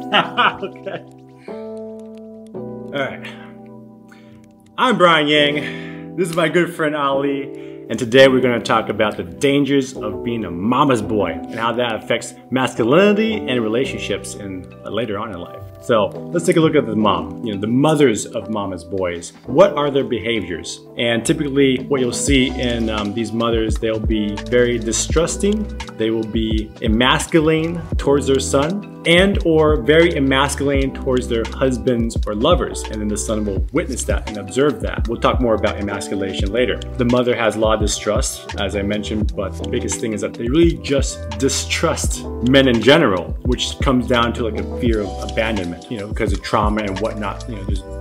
Okay. All right. I'm Brian Yang. This is my good friend Ali. And today we're going to talk about the dangers of being a mama's boy and how that affects masculinity and relationships later on in life. So let's take a look at the mom, the mothers of mama's boys. What are their behaviors? And typically what you'll see in these mothers, they'll be very distrusting. They will be emasculating towards their son and or very emasculating towards their husbands or lovers. And then the son will witness that and observe that. We'll talk more about emasculation later. The mother has a lot of distrust, as I mentioned, but the biggest thing is that they really just distrust men in general, which comes down to like a fear of abandonment, because of trauma and whatnot.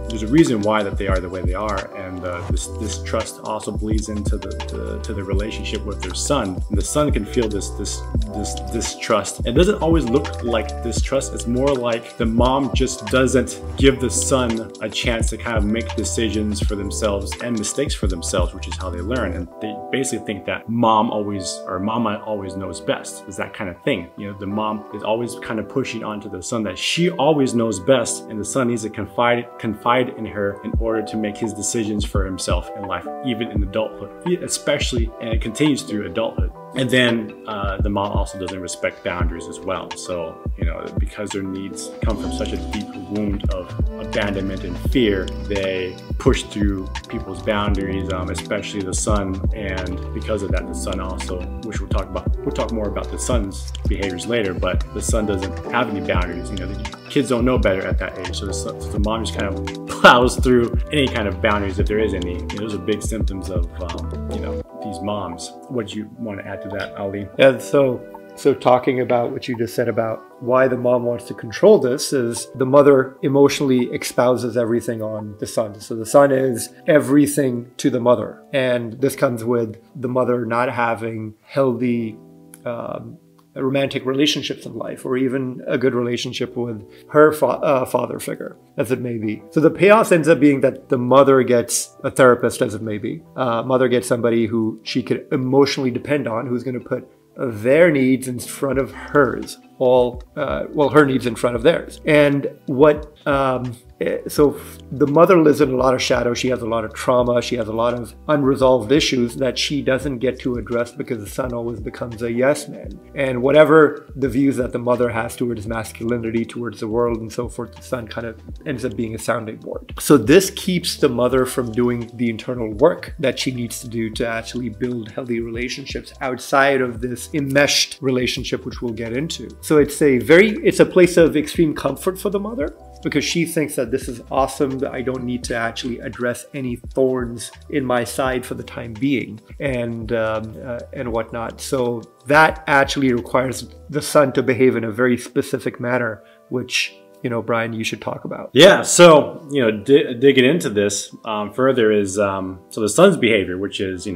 There's a reason why that they are the way they are, and this distrust also bleeds into the relationship with their son. And the son can feel this distrust. It doesn't always look like distrust. It's more like the mom just doesn't give the son a chance to kind of make decisions for themselves and mistakes for themselves, which is how they learn. And they basically think that mama always knows best. It's that kind of thing. The mom is always kind of pushing onto the son that she always knows best, and the son needs to confide in her in order to make his decisions for himself in life, even in adulthood, especially, and it continues through adulthood. And then the mom also doesn't respect boundaries as well. So, because their needs come from such a deep wound of abandonment and fear, they push through people's boundaries, especially the son. And because of that, the son also, which we'll talk more about the son's behaviors later, but the son doesn't have any boundaries. The kids don't know better at that age. So the mom just kind of plows through any kind of boundaries if there is any. Those are big symptoms of, these moms. What do you want to add to that, Ali? Yeah, so talking about what you just said about why the mom wants to control this is the mother emotionally espouses everything on the son. So the son is everything to the mother. And this comes with the mother not having healthy romantic relationships in life, or even a good relationship with her father figure, as it may be. So the payoff ends up being that the mother gets a therapist, as it may be. Mother gets somebody who she could emotionally depend on, who's going to put their needs in front of hers, her needs in front of theirs. And so the mother lives in a lot of shadow. She has a lot of trauma. She has a lot of unresolved issues that she doesn't get to address because the son always becomes a yes man. And whatever the views that the mother has towards masculinity, towards the world and so forth, the son kind of ends up being a sounding board. So this keeps the mother from doing the internal work that she needs to do to actually build healthy relationships outside of this enmeshed relationship, which we'll get into. So it's a place of extreme comfort for the mother, because she thinks that this is awesome, that I don't need to actually address any thorns in my side for the time being, and whatnot. So that actually requires the son to behave in a very specific manner, which, Brian, you should talk about. Yeah, so, digging into this further is, so the son's behavior, which is,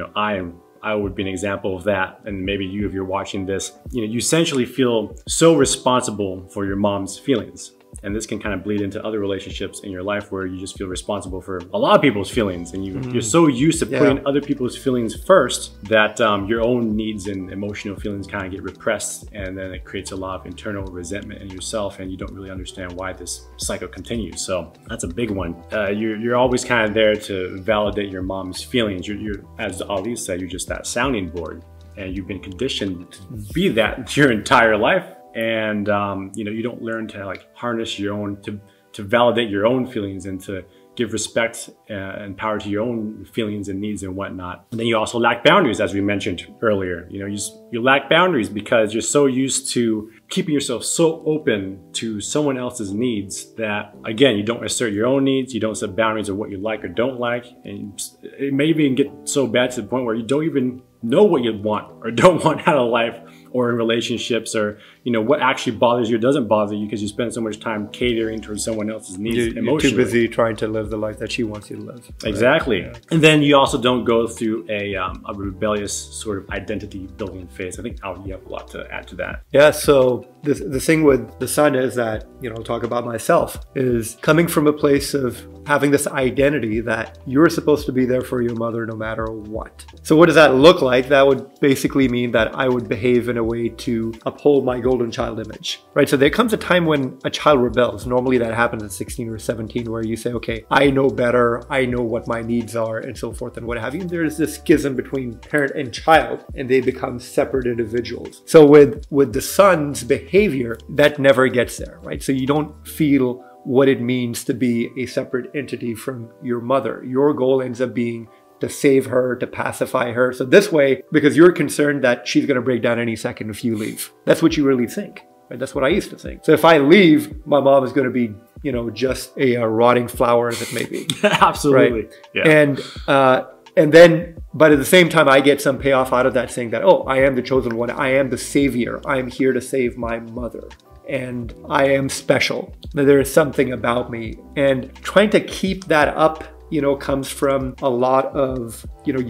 I would be an example of that. And maybe you, if you're watching this, you essentially feel so responsible for your mom's feelings. And this can kind of bleed into other relationships in your life where you just feel responsible for a lot of people's feelings, and you're so used to putting other people's feelings first that your own needs and emotional feelings kind of get repressed, and then it creates a lot of internal resentment in yourself, and you don't really understand why this cycle continues. So that's a big one. You're always kind of there to validate your mom's feelings. You're, as Ali said, you're just that sounding board, and you've been conditioned to be that your entire life. And you don't learn to harness your own, to validate your own feelings and to give respect and power to your own feelings and needs and whatnot. And then you also lack boundaries, as we mentioned earlier. You lack boundaries because you're so used to keeping yourself so open to someone else's needs that, again, you don't assert your own needs, you don't set boundaries of what you like or don't like, and it may even get so bad to the point where you don't even know what you want or don't want out of life or in relationships, or what actually bothers you or doesn't bother you because you spend so much time catering towards someone else's needs emotionally. You're too busy trying to live the life that she wants you to live. Exactly. Yeah. And then you also don't go through a rebellious sort of identity building phase. I think you have a lot to add to that. Yeah, so the thing with the son is that, I'll talk about myself, is coming from a place of having this identity that you're supposed to be there for your mother no matter what. So what does that look like? That would basically mean that I would behave in a way to uphold my goals golden child image, right? So there comes a time when a child rebels. Normally that happens at 16 or 17, where you say, okay, I know better, I know what my needs are, and so forth and what have you. There's this schism between parent and child, and they become separate individuals. So with the son's behavior, that never gets there, right? So you don't feel what it means to be a separate entity from your mother. Your goal ends up being to save her, to pacify her. So this way, because you're concerned that she's going to break down any second if you leave. That's what you really think, right? That's what I used to think. So if I leave, my mom is going to be, you know, just a rotting flower as it may be. Absolutely. Right? Yeah. And then, but at the same time, I get some payoff out of that, saying that, oh, I am the chosen one. I am the savior. I'm here to save my mother. And I am special. There is something about me. And trying to keep that up, you know, comes from a lot of, you know,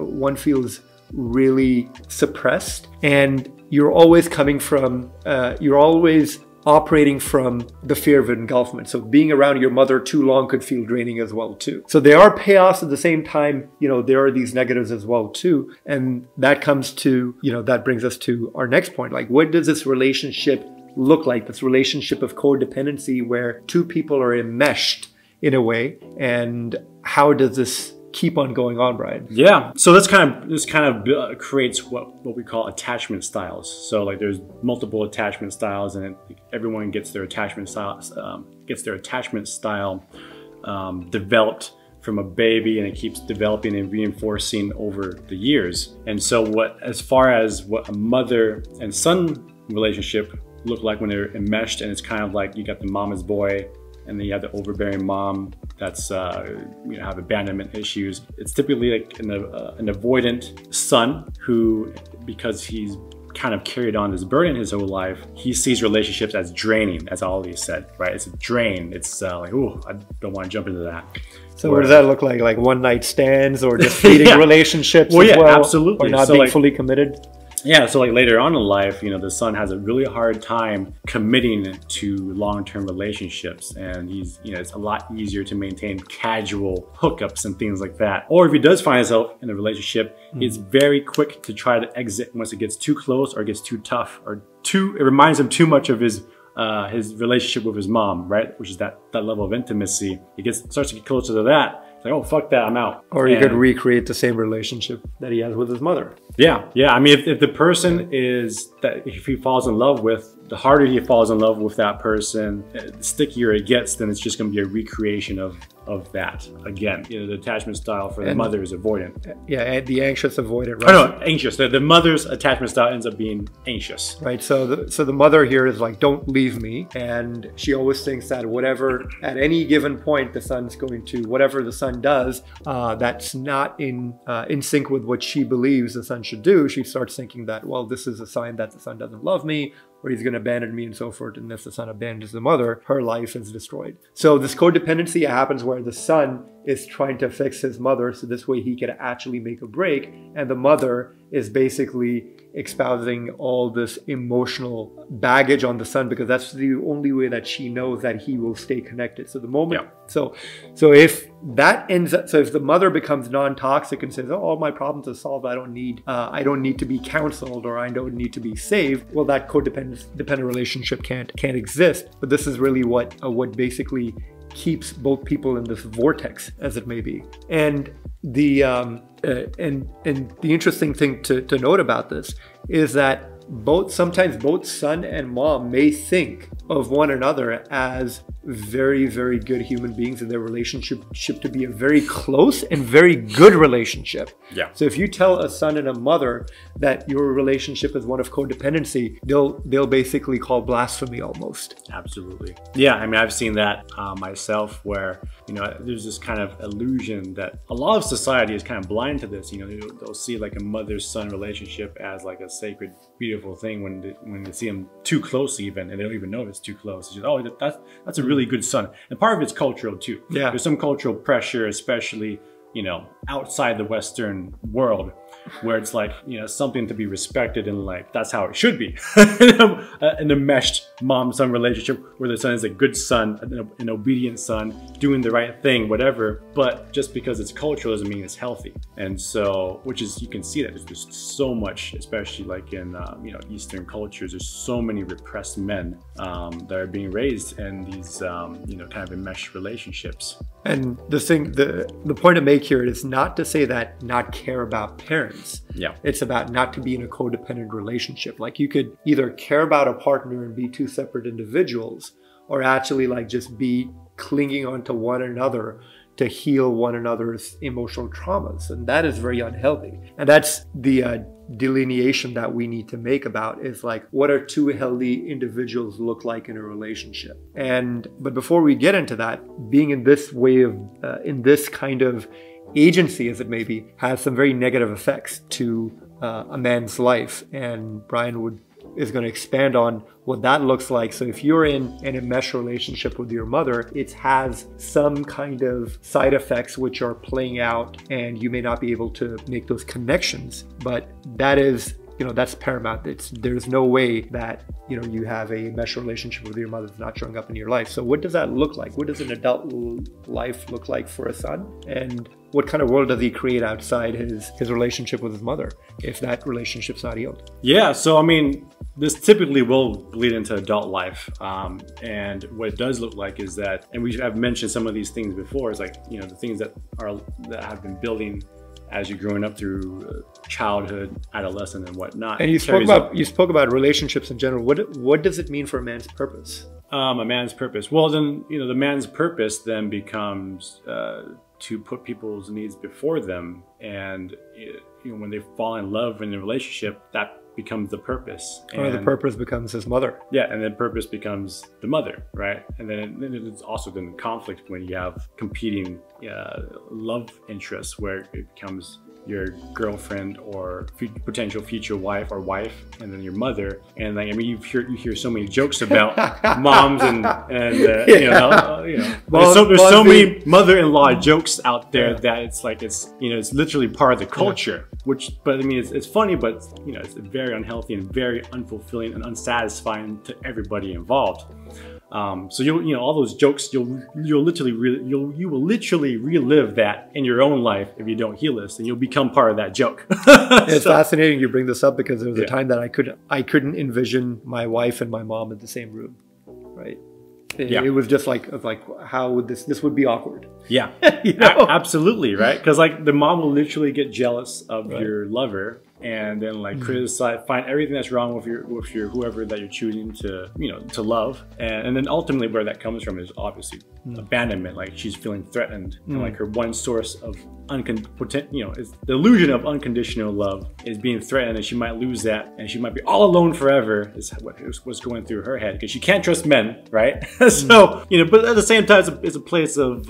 one feels really suppressed, and you're always coming from, you're always operating from the fear of engulfment. So being around your mother too long could feel draining as well too. So there are payoffs at the same time, you know, there are these negatives as well too. And that comes to, you know, that brings us to our next point. Like, what does this relationship look like? This relationship of codependency where two people are enmeshed in a way, and how does this keep on going on, Brian? Yeah, so this kind of creates what we call attachment styles. So like there's multiple attachment styles, and everyone gets their attachment style developed from a baby, and it keeps developing and reinforcing over the years. And so as far as what a mother and son relationship look like when they're enmeshed, and it's kind of like you got the mama's boy, and then you have the overbearing mom that's have abandonment issues. It's typically like an avoidant son who, because he's kind of carried on this burden his whole life, he sees relationships as draining, as Ali said, right? It's a drain. It's like, oh, I don't want to jump into that. So what does that look like? Like one night stands, or just fleeting relationships well, as yeah, well? Absolutely. Or not so being like, fully committed? Yeah, so like later on in life, you know, the son has a really hard time committing to long-term relationships, and it's a lot easier to maintain casual hookups and things like that. Or if he does find himself in a relationship, he's very quick to try to exit once it gets too close or gets too tough, or it reminds him too much of his relationship with his mom, right? Which is that level of intimacy. He starts to get closer to that. It's like, oh, fuck that, I'm out. Or he could recreate the same relationship that he has with his mother. Yeah. I mean, if the person if he falls in love with, the harder he falls in love with that person, the stickier it gets, then it's just going to be a recreation of that. Again, you know, the attachment style for the mother is avoidant. Yeah, and the anxious avoidant. Right? Oh, no, anxious. The mother's attachment style ends up being anxious. Right. So the mother here is like, don't leave me, and she always thinks that whatever, at any given point, the son's going to, whatever the son does, that's not in sync with what she believes the son should do. She starts thinking that, well, this is a sign that the son doesn't love me, or he's going to abandon me and so forth. And if the son abandons the mother, her life is destroyed. So this codependency happens where the son is trying to fix his mother, so this way he can actually make a break. And the mother is basically espousing all this emotional baggage on the son, because that's the only way that she knows that he will stay connected. So the moment, so if that ends up, so if the mother becomes non-toxic and says, oh, all my problems are solved, I don't need to be counseled, or I don't need to be saved, well, that codependent relationship can't exist. But this is really what basically keeps both people in this vortex, as it may be. And the interesting thing to note about this is that sometimes both son and mom may think of one another as very, very good human beings, in their relationship to be a very close and very good relationship. Yeah. So if you tell a son and a mother that your relationship is one of codependency, they'll basically call blasphemy almost. Absolutely. Yeah, I mean, I've seen that myself, where, you know, there's this kind of illusion that a lot of society is kind of blind to this. You know, they'll see like a mother-son relationship as like a sacred, beautiful thing when they see them too close even, and they don't even know it's too close. It's just, oh, that's a really good son. And part of it's cultural too. Yeah. There's some cultural pressure, especially, you know, outside the Western world, where it's like, you know, something to be respected and like that's how it should be. An enmeshed mom-son relationship where the son is a good son, an obedient son, doing the right thing, whatever. But just because it's cultural doesn't mean it's healthy. And so, which is, you can see that there's so much, especially like in you know, Eastern cultures, there's so many repressed men that are being raised in these you know, kind of enmeshed relationships. And the point to make here is not to say that not care about parents. Yeah. It's about not to be in a codependent relationship. Like you could either care about a partner and be two separate individuals, or actually like just be clinging onto one another to heal one another's emotional traumas. And that is very unhealthy. And that's the delineation that we need to make about is like, what are two healthy individuals look like in a relationship? But before we get into that, being in this way of, in this kind of agency, as it may be, has some very negative effects to a man's life. And Brian is going to expand on what that looks like. So if you're in an enmeshed relationship with your mother, it has some kind of side effects which are playing out, and you may not be able to make those connections. But that is, you know, that's paramount. There's no way that, you know, you have a mesh relationship with your mother that's not showing up in your life. So what does that look like? What does an adult life look like for a son? And what kind of world does he create outside his relationship with his mother if that relationship's not healed? Yeah, so I mean, this typically will bleed into adult life. And what it does look like is that, and we have mentioned some of these things before, is like, you know, the things that have been building as you're growing up through childhood, adolescent, and whatnot. And you spoke about relationships in general. What does it mean for a man's purpose? A man's purpose. Well, then, you know, the man's purpose then becomes to put people's needs before them, and you know, when they fall in love in a relationship, that becomes the purpose. Or the purpose becomes his mother. Yeah, and then purpose becomes the mother, right? And then it's also then conflict when you have competing love interests, where it becomes your girlfriend or potential future wife, and then your mother. And like, I mean, you hear so many jokes about moms and you know, there's so many mother-in-law jokes out there that it's like, it's, you know, it's literally part of the culture. But I mean, it's funny, but you know, it's very unhealthy and very unfulfilling and unsatisfying to everybody involved. So you know, all those jokes, you will literally relive that in your own life if you don't heal this, and you'll become part of that joke. It's fascinating you bring this up, because there was a time that I couldn't envision my wife and my mom in the same room, right? It was just like how would this would be awkward. Yeah, you know? Absolutely, right? Because like the mom will literally get jealous of your lover, and then like criticize, find everything that's wrong with your whoever that you're choosing to, you know, to love, and then ultimately where that comes from is obviously abandonment. Like she's feeling threatened, and like her one source of is the illusion of unconditional love is being threatened, and she might lose that, and she might be all alone forever. Is what's going through her head, because she can't trust men, right? So you know, but at the same time, it's a place of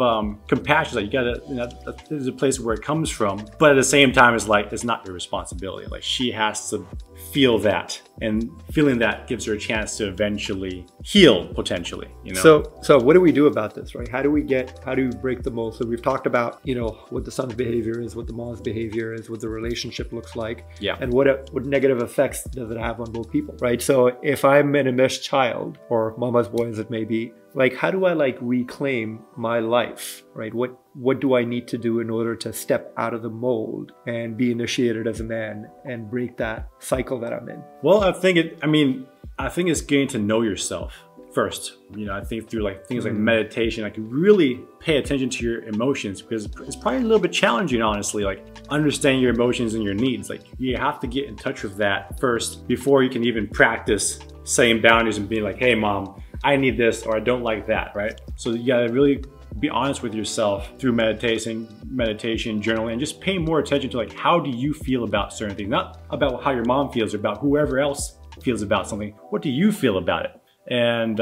compassion. Like you gotta, you know, there's a place where it comes from, but at the same time, it's like it's not your responsibility. Like she has to feel that, and feeling that gives her a chance to eventually heal, potentially, you know? So what do we do about this, right? How do we break the mold? So we've talked about, you know, what the son's behavior is, what the mom's behavior is, what the relationship looks like, and what negative effects does it have on both people, right? So if I'm an enmeshed child, or mama's boy as it may be, like, how do I like reclaim my life, right? What do I need to do in order to step out of the mold and be initiated as a man and break that cycle that I'm in? Well, I think it's getting to know yourself first. You know, I think through like things like meditation, I can really pay attention to your emotions, because it's probably a little bit challenging, honestly, like understanding your emotions and your needs. Like you have to get in touch with that first before you can even practice setting boundaries and being like, hey mom, I need this, or I don't like that, right? So you gotta really be honest with yourself through meditation, journaling, and just pay more attention to like, how do you feel about certain things? Not about how your mom feels or about whoever else feels about something. What do you feel about it? And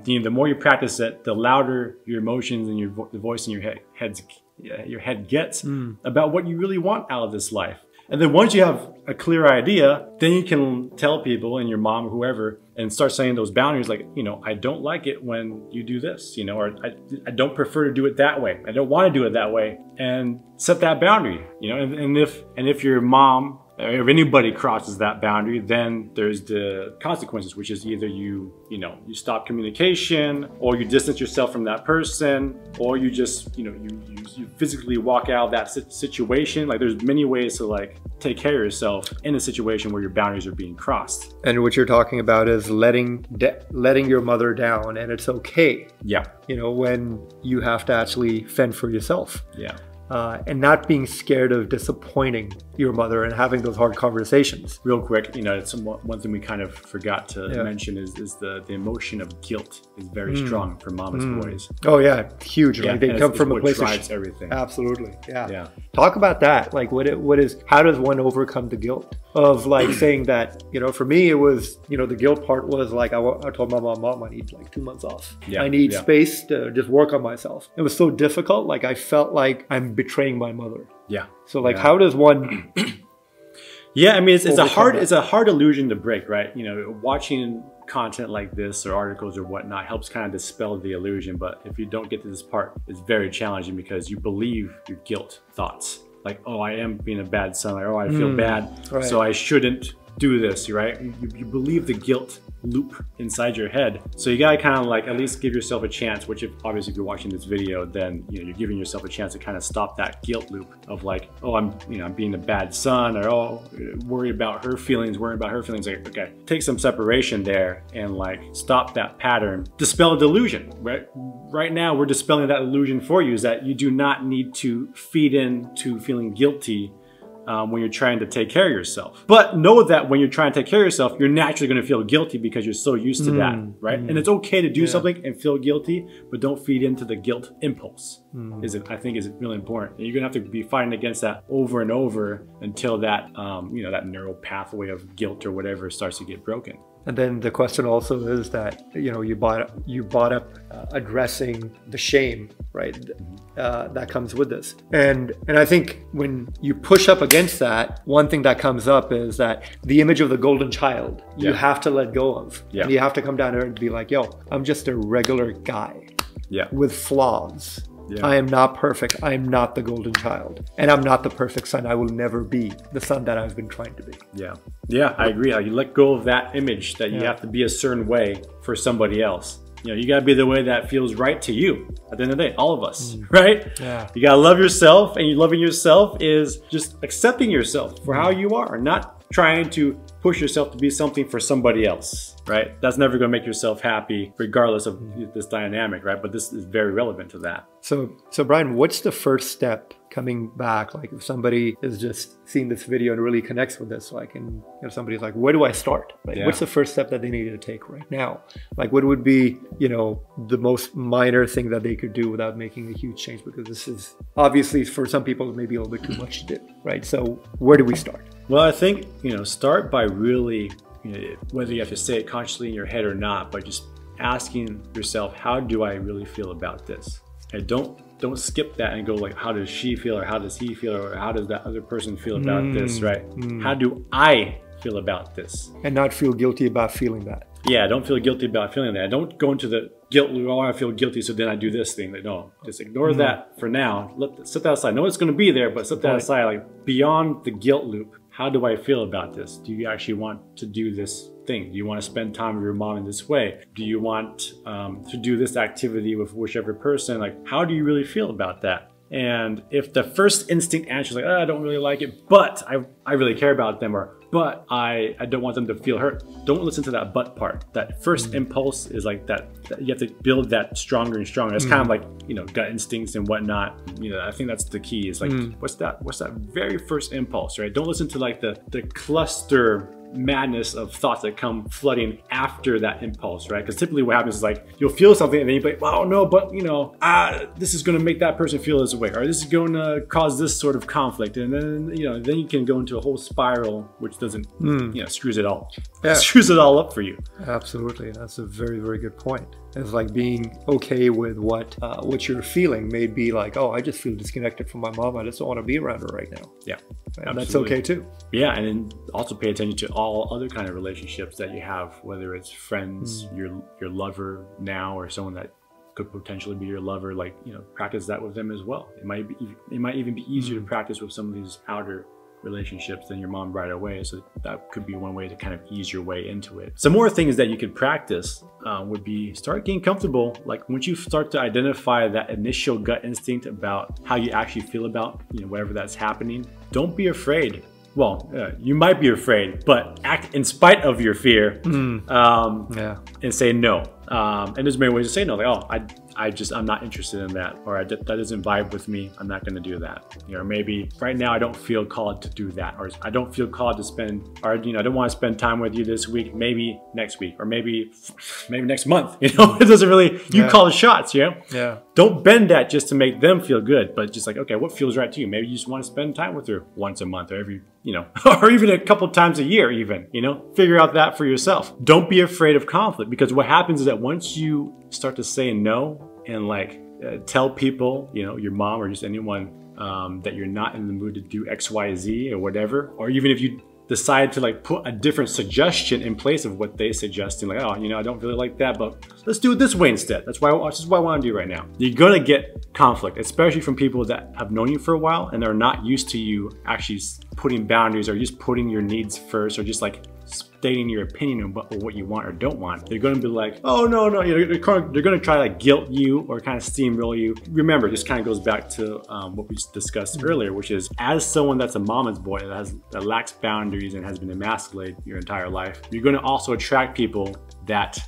you know, the more you practice it, the louder your emotions and the voice in your head gets about what you really want out of this life. And then once you have a clear idea, then you can tell people and your mom or whoever and start saying those boundaries like, you know, I don't like it when you do this, you know, or I don't prefer to do it that way. I don't want to do it that way, and set that boundary, you know, and if your mom or if anybody crosses that boundary, then there's the consequences, which is either you stop communication, or you distance yourself from that person, or you just, you know, you physically walk out of that situation. Like there's many ways to like take care of yourself in a situation where your boundaries are being crossed. And what you're talking about is letting your mother down, and it's okay. Yeah. You know, when you have to actually fend for yourself. Yeah. And not being scared of disappointing your mother and having those hard conversations. Real quick, you know, it's one thing we kind of forgot to mention is the emotion of guilt is very strong for mama's boys. Oh yeah, huge. Yeah, right? They come from a place that drives everything. Absolutely, yeah. Yeah. Talk about that. Like, how does one overcome the guilt of like saying that? You know, for me, it was, you know, the guilt part was like I told my mom, I need like 2 months off. Yeah. I need space to just work on myself. It was so difficult. Like I felt like I'm betraying my mother. Yeah. So like, how does one? Yeah, I mean, it's a hard illusion to break, right? You know, watching content like this or articles or whatnot helps kind of dispel the illusion. But if you don't get to this part, it's very challenging because you believe your guilt thoughts. Like, oh, I am being a bad son. Like, oh, I feel bad, right, so I shouldn't do this, right? You believe the guilt loop inside your head. So you gotta kind of like at least give yourself a chance, which obviously if you're watching this video, then you know you're giving yourself a chance to kind of stop that guilt loop of like, oh, I'm being a bad son, or oh, worry about her feelings. Like, okay, take some separation there and like stop that pattern. Dispel a delusion, right? Right now we're dispelling that illusion for you, is that you do not need to feed into feeling guilty when you're trying to take care of yourself. But know that when you're trying to take care of yourself, you're naturally going to feel guilty because you're so used to that, right? And it's okay to do something and feel guilty, but don't feed into the guilt impulse. I think is really important. And you're going to have to be fighting against that over and over until that, that neural pathway of guilt or whatever starts to get broken. And then the question also is that, you know, you brought up addressing the shame, right? That comes with this. And I think when you push up against that, one thing that comes up is that the image of the golden child, you have to let go of. And you have to come down there and be like, yo, I'm just a regular guy with flaws. I am not perfect. I am not the golden child. And I'm not the perfect son. I will never be the son that I've been trying to be. Yeah, I agree. You let go of that image that you have to be a certain way for somebody else. You know, you gotta be the way that feels right to you. At the end of the day, all of us, right? Yeah. You gotta love yourself, and loving yourself is just accepting yourself for how you are, not trying to push yourself to be something for somebody else, right? That's never gonna make yourself happy regardless of this dynamic, right? But this is very relevant to that. So Brian, what's the first step coming back? Like if somebody is just seeing this video and really connects with this, like, and somebody's like, where do I start? Like, what's the first step that they need to take right now? Like, what would be, you know, the most minor thing that they could do without making a huge change? Because this is obviously for some people maybe a little bit too much to do, right? So where do we start? Well, I think, start by really, whether you have to say it consciously in your head or not, but just asking yourself, how do I really feel about this? And don't skip that and go like, how does she feel, or how does he feel, or how does that other person feel about this, right? How do I feel about this? And not feel guilty about feeling that. Yeah, don't feel guilty about feeling that. Don't go into the guilt loop, oh, I feel guilty, so then I do this thing. Like, no, just ignore that for now. Set that aside. Know it's going to be there, but set that aside. Like, beyond the guilt loop, how do I feel about this? Do you actually want to do this thing? Do you want to spend time with your mom in this way? Do you want to do this activity with whichever person? Like, how do you really feel about that? And if the first instinct answer is like, oh, I don't really like it, but I really care about them, or but I don't want them to feel hurt, don't listen to that but part. That first impulse is like that you have to build that stronger and stronger. It's kind of like, gut instincts and whatnot. I think that's the key. Is like, what's that very first impulse, right? Don't listen to like the cluster madness of thoughts that come flooding after that impulse, right? Because typically what happens is like, you'll feel something and then you're like, well, no, but this is going to make that person feel this way, or this is going to cause this sort of conflict, and then then you can go into a whole spiral which doesn't screws it all up for you. Absolutely. That's a very, very good point. It's like being okay with what you're feeling. May be like, oh, I just feel disconnected from my mom. I just don't want to be around her right now. Yeah, and that's okay too. Yeah, and then also pay attention to all other kind of relationships that you have, whether it's friends, your lover now, or someone that could potentially be your lover. Like, you know, practice that with them as well. It might even be easier to practice with some of these outer relationships than your mom right away. So that could be one way to kind of ease your way into it. Some more things that you could practice would be start getting comfortable. Like once you start to identify that initial gut instinct about how you actually feel about, you know, whatever that's happening, don't be afraid. Well, you might be afraid, but act in spite of your fear, and say no. And there's many ways to say no. Like, oh, I'm not interested in that, or that doesn't vibe with me. I'm not going to do that. You know, or maybe right now I don't feel called to do that, or I don't feel called to spend, or you know, I don't want to spend time with you this week. Maybe next week, or maybe next month. You know, it doesn't really. You call the shots. You know. Yeah. Don't bend that just to make them feel good, but just like, okay, what feels right to you? Maybe you just want to spend time with her once a month, or every, you know, or even a couple times a year. Even, you know, figure out that for yourself. Don't be afraid of conflict, because what happens is that once you start to say no and like tell people, you know, your mom or just anyone that you're not in the mood to do X, Y, Z or whatever, or even if you decide to like put a different suggestion in place of what they suggested, like, oh, you know, I don't really like that, but let's do it this way instead. This is what I want to do right now. You're gonna get conflict, especially from people that have known you for a while and are not used to you actually putting boundaries, or just putting your needs first, or just like stating your opinion about what you want or don't want. They're going to be like, oh no, you know, they're going to try to like guilt you or kind of steamroll you. Remember, this kind of goes back to what we discussed earlier, which is as someone that's a mama's boy that lacks boundaries and has been emasculated your entire life, you're going to also attract people that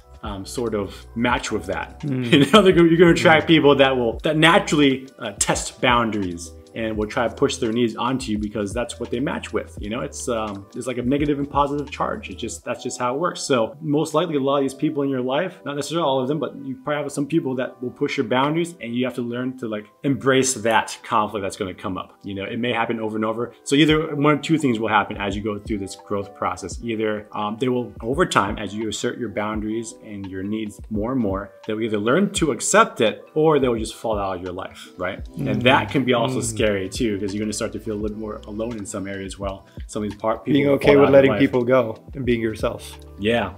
sort of match with that. You know, you're going to attract people that naturally test boundaries and will try to push their needs onto you because that's what they match with. You know, it's like a negative and positive charge. That's just how it works. So most likely a lot of these people in your life, not necessarily all of them, but you probably have some people that will push your boundaries, and you have to learn to like embrace that conflict that's going to come up. You know, it may happen over and over. So either one or two things will happen as you go through this growth process. Either they will, over time, as you assert your boundaries and your needs more and more, they'll either learn to accept it, or they will just fall out of your life, right? And that can be also scary too, because you're going to start to feel a little more alone in some areas. Well, some of these people being okay with letting people go and being yourself. Yeah.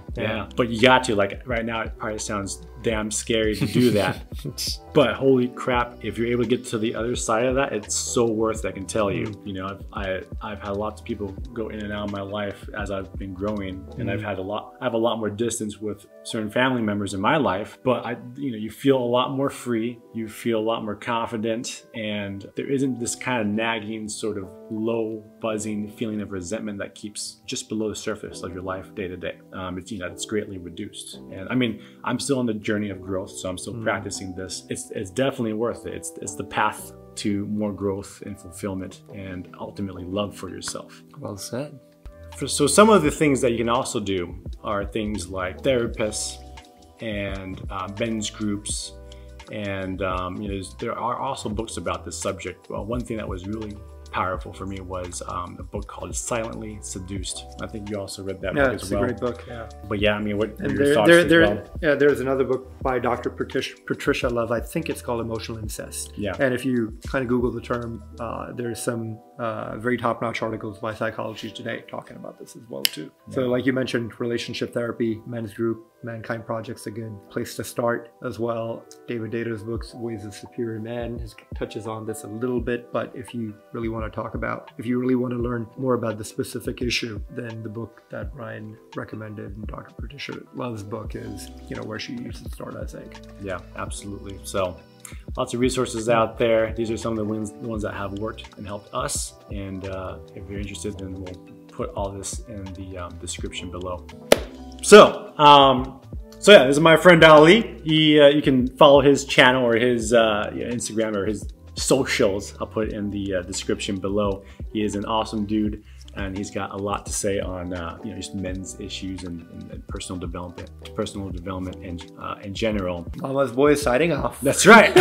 But you got to, like, right now it probably sounds damn scary to do that. But holy crap, if you're able to get to the other side of that, it's so worth it, I can tell you. You know, I've had lots of people go in and out of my life as I've been growing, and I have a lot more distance with certain family members in my life, but you know, you feel a lot more free, you feel a lot more confident, and there isn't this kind of nagging, sort of low buzzing feeling of resentment that keeps just below the surface of your life day to day. It's, you know, it's greatly reduced. And I mean, I'm still on the journey of growth, so I'm still practicing this. It's definitely worth it. It's the path to more growth and fulfillment, and ultimately love for yourself. Well said. So some of the things that you can also do are things like therapists and men's groups, and you know, there are also books about this subject. Well, one thing that was really powerful for me was a book called Silently Seduced. I think you also read that book as well. Yeah, it's a great book. Yeah. But yeah, I mean, what are your thoughts as well? Yeah, there's another book by Dr. Patricia Love. I think it's called Emotional Incest. Yeah. And if you kind of Google the term, there's some very top-notch articles by Psychology Today talking about this as well too. Yeah. So like you mentioned, relationship therapy, men's group, Mankind Project's a good place to start as well. David Data's books, Ways of Superior Man, touches on this a little bit, but if you really want to learn more about the specific issue, then the book that Ryan recommended, and Dr. Patricia Love's book, is, you know, where she used to start, I think. Yeah, absolutely. So lots of resources out there. These are some of the ones that have worked and helped us. And if you're interested, then we'll put all this in the description below. So yeah, this is my friend Ali. You can follow his channel or his Instagram or his socials. I'll put it in the description below. He is an awesome dude, and he's got a lot to say on you know, just men's issues and personal development in general. Mama's boy signing off. That's right.